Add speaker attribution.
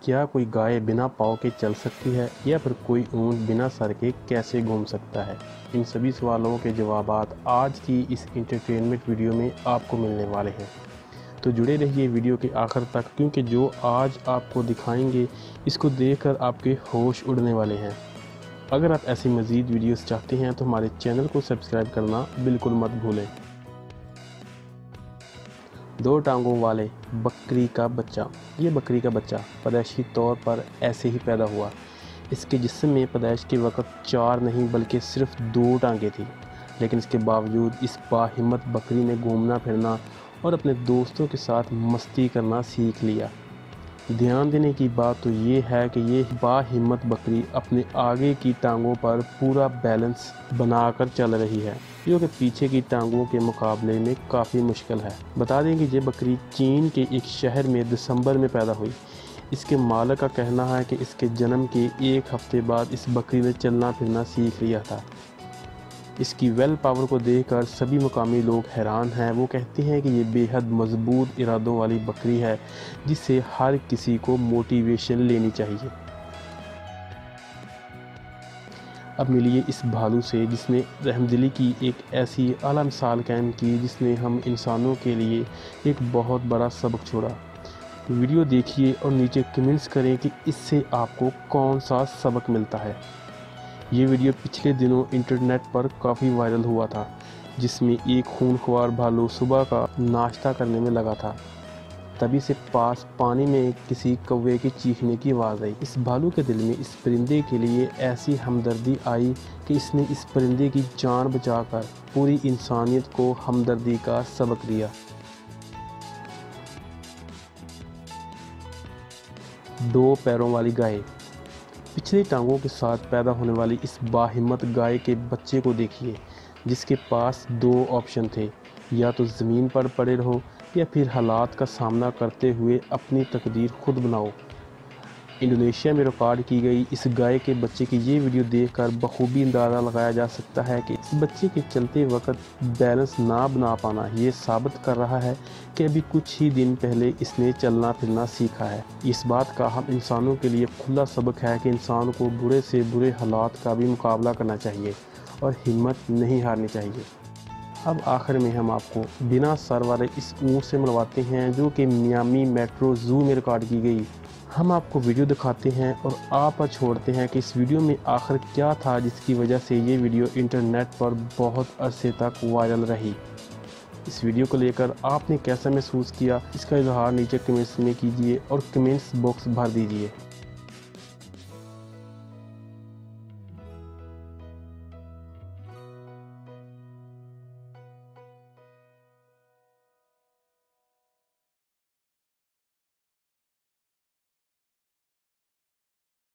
Speaker 1: क्या कोई गाय बिना पाँव के चल सकती है या फिर कोई ऊँट बिना सर के कैसे घूम सकता है? इन सभी सवालों के जवाबात आज की इस एंटरटेनमेंट वीडियो में आपको मिलने वाले हैं। तो जुड़े रहिए वीडियो के आखिर तक, क्योंकि जो आज आपको दिखाएंगे इसको देखकर आपके होश उड़ने वाले हैं। अगर आप ऐसी मज़ीद वीडियोस चाहते हैं तो हमारे चैनल को सब्सक्राइब करना बिल्कुल मत भूलें। दो टांगों वाले बकरी का बच्चा। ये बकरी का बच्चा पैदाइशी तौर पर ऐसे ही पैदा हुआ। इसके जिस्म में पैदाइश के वक़्त 4 नहीं बल्कि सिर्फ 2 टांगें थी, लेकिन इसके बावजूद इस बाहिम्मत बकरी ने घूमना फिरना और अपने दोस्तों के साथ मस्ती करना सीख लिया। ध्यान देने की बात तो ये है कि ये बाहिम्मत बकरी अपने आगे की टांगों पर पूरा बैलेंस बनाकर चल रही है, जो कि पीछे की टांगों के मुकाबले में काफ़ी मुश्किल है। बता दें कि ये बकरी चीन के एक शहर में दिसंबर में पैदा हुई। इसके मालिक का कहना है कि इसके जन्म के 1 हफ्ते बाद इस बकरी ने चलना फिरना सीख लिया था। इसकी वेल पावर को देखकर सभी मुकामी लोग हैरान हैं। वो कहते हैं कि ये बेहद मजबूत इरादों वाली बकरी है, जिससे हर किसी को मोटिवेशन लेनी चाहिए। अब मिलिए इस भालू से जिसने रहमदिली की एक ऐसी आला मिसाल कायम की, जिसने हम इंसानों के लिए एक बहुत बड़ा सबक छोड़ा। वीडियो देखिए और नीचे कमेंट्स करें कि इससे आपको कौन सा सबक मिलता है। ये वीडियो पिछले दिनों इंटरनेट पर काफ़ी वायरल हुआ था, जिसमें एक खूनख्वार भालू सुबह का नाश्ता करने में लगा था। तभी से पास पानी में किसी कौवे की चीखने की आवाज़ आई। इस भालू के दिल में इस परिंदे के लिए ऐसी हमदर्दी आई कि इसने इस परिंदे की जान बचाकर पूरी इंसानियत को हमदर्दी का सबक दिया। 2 पैरों वाली गाय। पिछली टांगों के साथ पैदा होने वाली इस बाहिम्मत गाय के बच्चे को देखिए, जिसके पास 2 ऑप्शन थे, या तो ज़मीन पर पड़े रहो या फिर हालात का सामना करते हुए अपनी तकदीर खुद बनाओ। इंडोनेशिया में रिकॉर्ड की गई इस गाय के बच्चे की ये वीडियो देखकर बखूबी अंदाज़ा लगाया जा सकता है कि इस बच्चे के चलते वक्त बैलेंस ना बना पाना ये साबित कर रहा है कि अभी कुछ ही दिन पहले इसने चलना फिरना सीखा है। इस बात का हम इंसानों के लिए खुला सबक है कि इंसान को बुरे से बुरे हालात का भी मुकाबला करना चाहिए और हिम्मत नहीं हारनी चाहिए। अब आखिर में हम आपको बिना सर वाले इस ऊँट से मिलवाते हैं, जो कि मियामी मेट्रो ज़ू में रिकॉर्ड की गई। हम आपको वीडियो दिखाते हैं और आप पर छोड़ते हैं कि इस वीडियो में आखिर क्या था जिसकी वजह से ये वीडियो इंटरनेट पर बहुत अरसे तक वायरल रही। इस वीडियो को लेकर आपने कैसा महसूस किया, इसका इजहार नीचे कमेंट्स में कीजिए और कमेंट्स बॉक्स भर दीजिए।